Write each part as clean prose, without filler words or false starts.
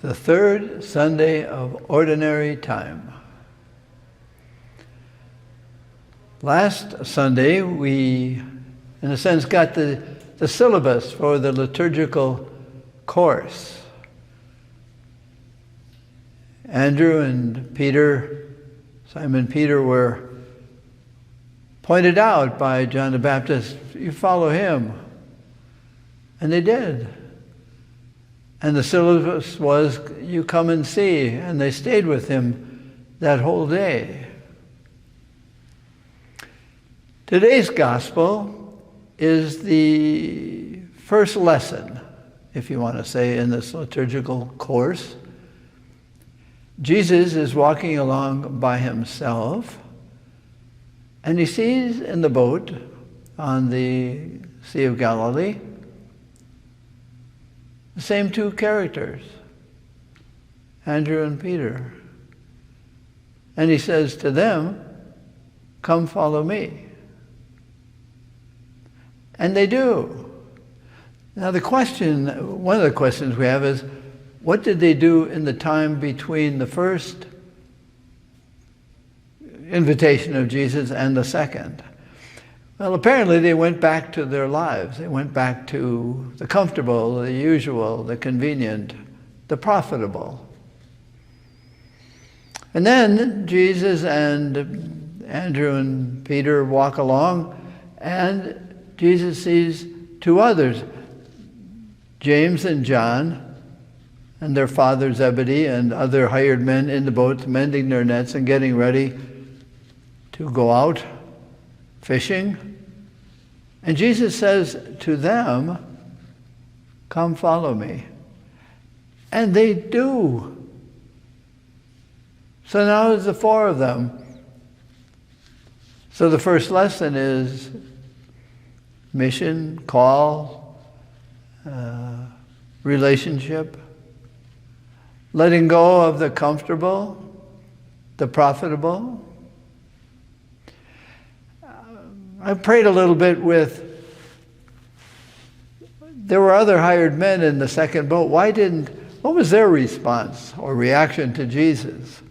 the third Sunday of Ordinary Time. Last Sunday, we, in a sense, got the syllabus for the liturgical course. Andrew and Peter, Simon Peter, were pointed out by John the Baptist, you follow him. And they did. And the syllabus was, you come and see. And they stayed with him that whole day. Today's gospel is the first lesson, if you want to say, in this liturgical course. Jesus is walking along by himself, and he sees in the boat on the Sea of Galilee the same two characters, Andrew and Peter. And he says to them, come follow me. And they do. Now one of the questions we have is, what did they do in the time between the first invitation of Jesus and the second? Well, apparently they went back to their lives. They went back to the comfortable, the usual, the convenient, the profitable. And then Jesus and Andrew and Peter walk along, and Jesus sees two others, James and John, and their father Zebedee, and other hired men in the boats, mending their nets and getting ready to go out fishing. And Jesus says to them, come follow me. And they do. So now it's the four of them. So the first lesson is mission, call, relationship, letting go of the comfortable, the profitable. I prayed a little bit there were other hired men in the second boat. What was their response or reaction to Jesus?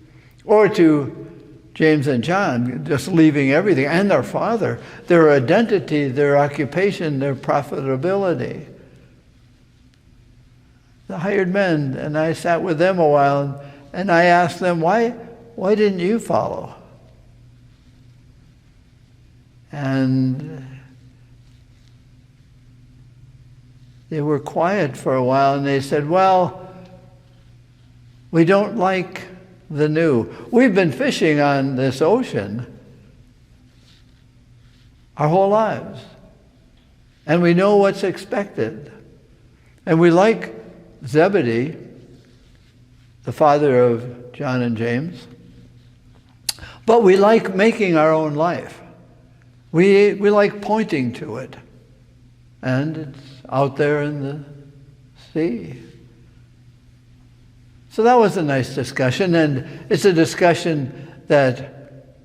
Or to James and John, just leaving everything, and their father, their identity, their occupation, their profitability. The hired men, and I sat with them a while, and I asked them, why didn't you follow? And they were quiet for a while, and they said, well, we don't like the new. We've been fishing on this ocean our whole lives, and we know what's expected. And we like Zebedee, the father of John and James, but we like making our own life. We like pointing to it, and it's out there in the sea. So that was a nice discussion, and it's a discussion that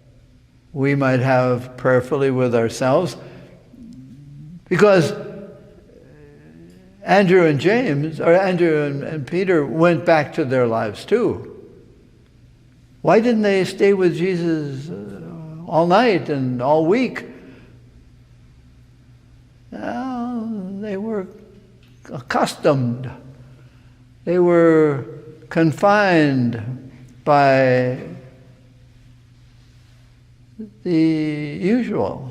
we might have prayerfully with ourselves, because Andrew and Peter went back to their lives too. Why didn't they stay with Jesus all night and all week? Well, they were accustomed. They were confined by the usual.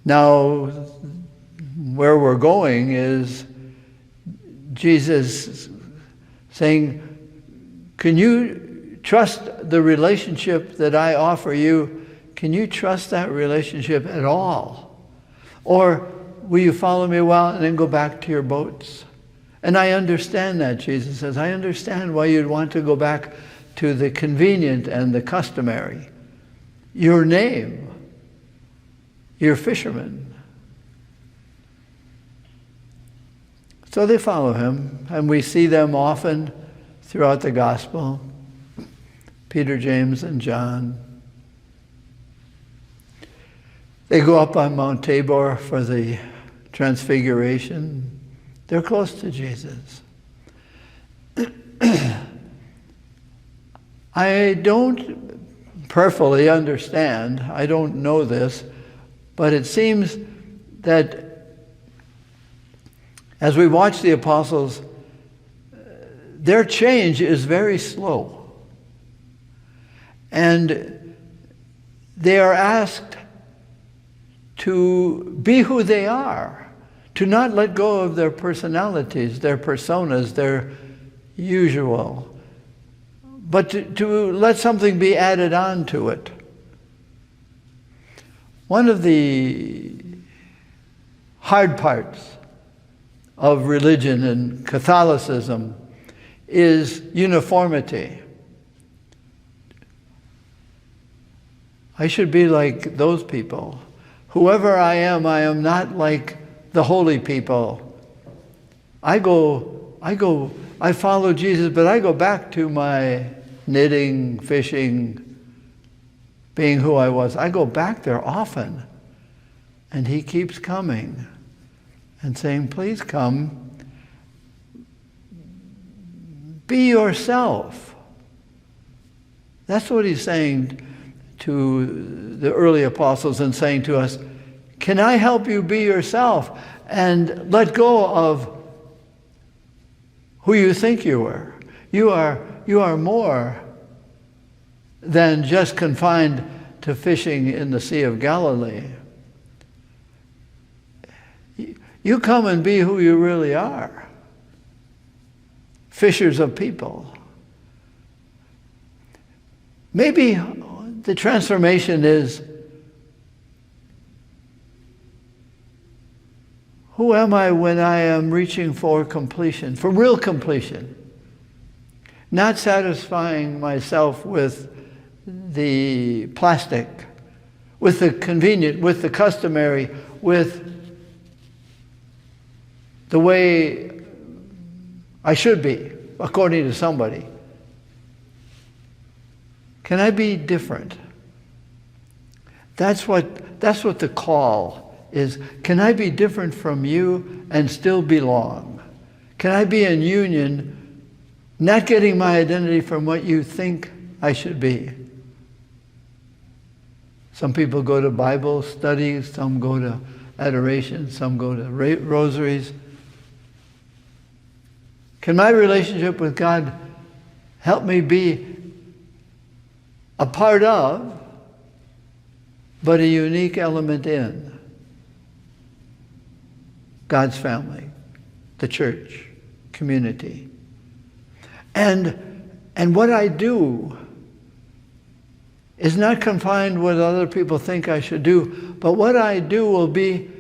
Now, where we're going is Jesus saying, can you trust the relationship that I offer you? Can you trust that relationship at all? Or will you follow me a while and then go back to your boats? And I understand that, Jesus says. I understand why you'd want to go back to the convenient and the customary. Your name, your fisherman. So they follow him, and we see them often throughout the gospel. Peter, James, and John. They go up on Mount Tabor for the Transfiguration, They're close to Jesus. I don't perfectly understand, I don't know this, but it seems that as we watch the apostles, their change is very slow. And they are asked to be who they are, to not let go of their personalities, their personas, their usual, but to let something be added on to it. One of the hard parts of religion and Catholicism is uniformity. I should be like those people. Whoever I am not like the holy people. I follow Jesus, but I go back to my knitting, fishing, being who I was. I go back there often. And he keeps coming and saying, please come. Be yourself. That's what he's saying to the early apostles and saying to us, can I help you be yourself and let go of who you think you were? You are more than just confined to fishing in the Sea of Galilee. You come and be who you really are. Fishers of people. Maybe the transformation is, who am I when I am reaching for completion, for real completion? Not satisfying myself with the plastic, with the convenient, with the customary, with the way I should be, according to somebody. Can I be different? That's what the call is. Can I be different from you and still belong? Can I be in union, not getting my identity from what you think I should be? Some people go to Bible studies, some go to adoration, some go to rosaries. Can my relationship with God help me be a part of, but a unique element in God's family, the church, community? And what I do is not confined what other people think I should do, but what I do will be,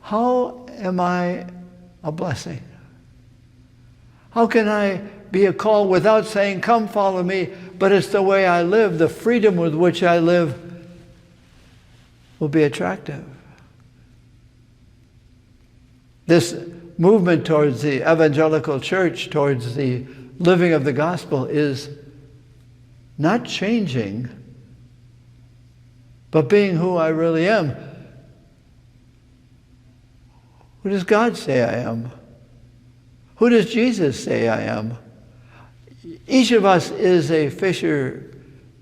how am I a blessing? How can I be a call without saying, come follow me, but it's the way I live, the freedom with which I live will be attractive. This movement towards the evangelical church, towards the living of the gospel, is not changing, but being who I really am. Who does God say I am? Who does Jesus say I am? Each of us is a fisher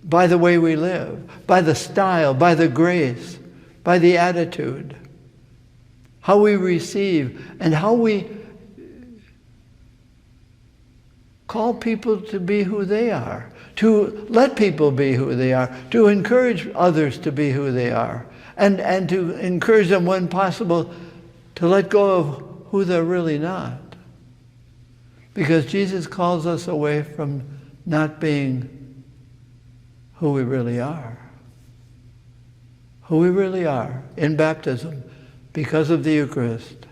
by the way we live, by the style, by the grace, by the attitude, how we receive, and how we call people to be who they are, to let people be who they are, to encourage others to be who they are, and to encourage them when possible to let go of who they're really not. Because Jesus calls us away from not being who we really are. Who we really are in baptism because of the Eucharist.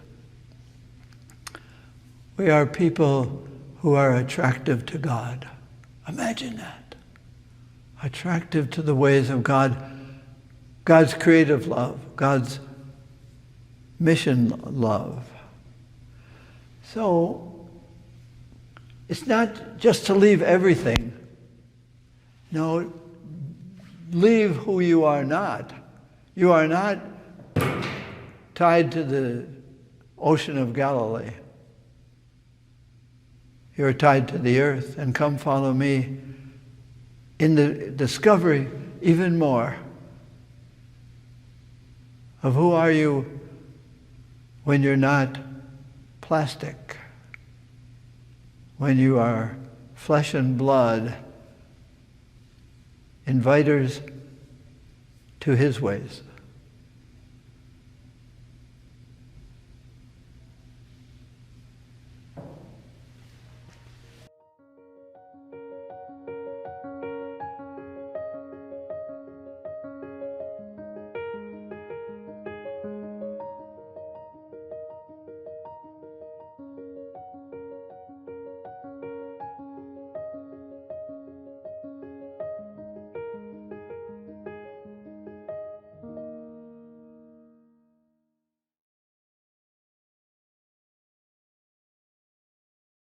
We are people who are attractive to God. Imagine that. Attractive to the ways of God, God's creative love, God's mission love. So, it's not just to leave everything. No, leave who you are not. You are not tied to the ocean of Galilee. You're tied to the earth, and come follow me in the discovery even more of who are you when you're not plastic, when you are flesh and blood, inviters to his ways.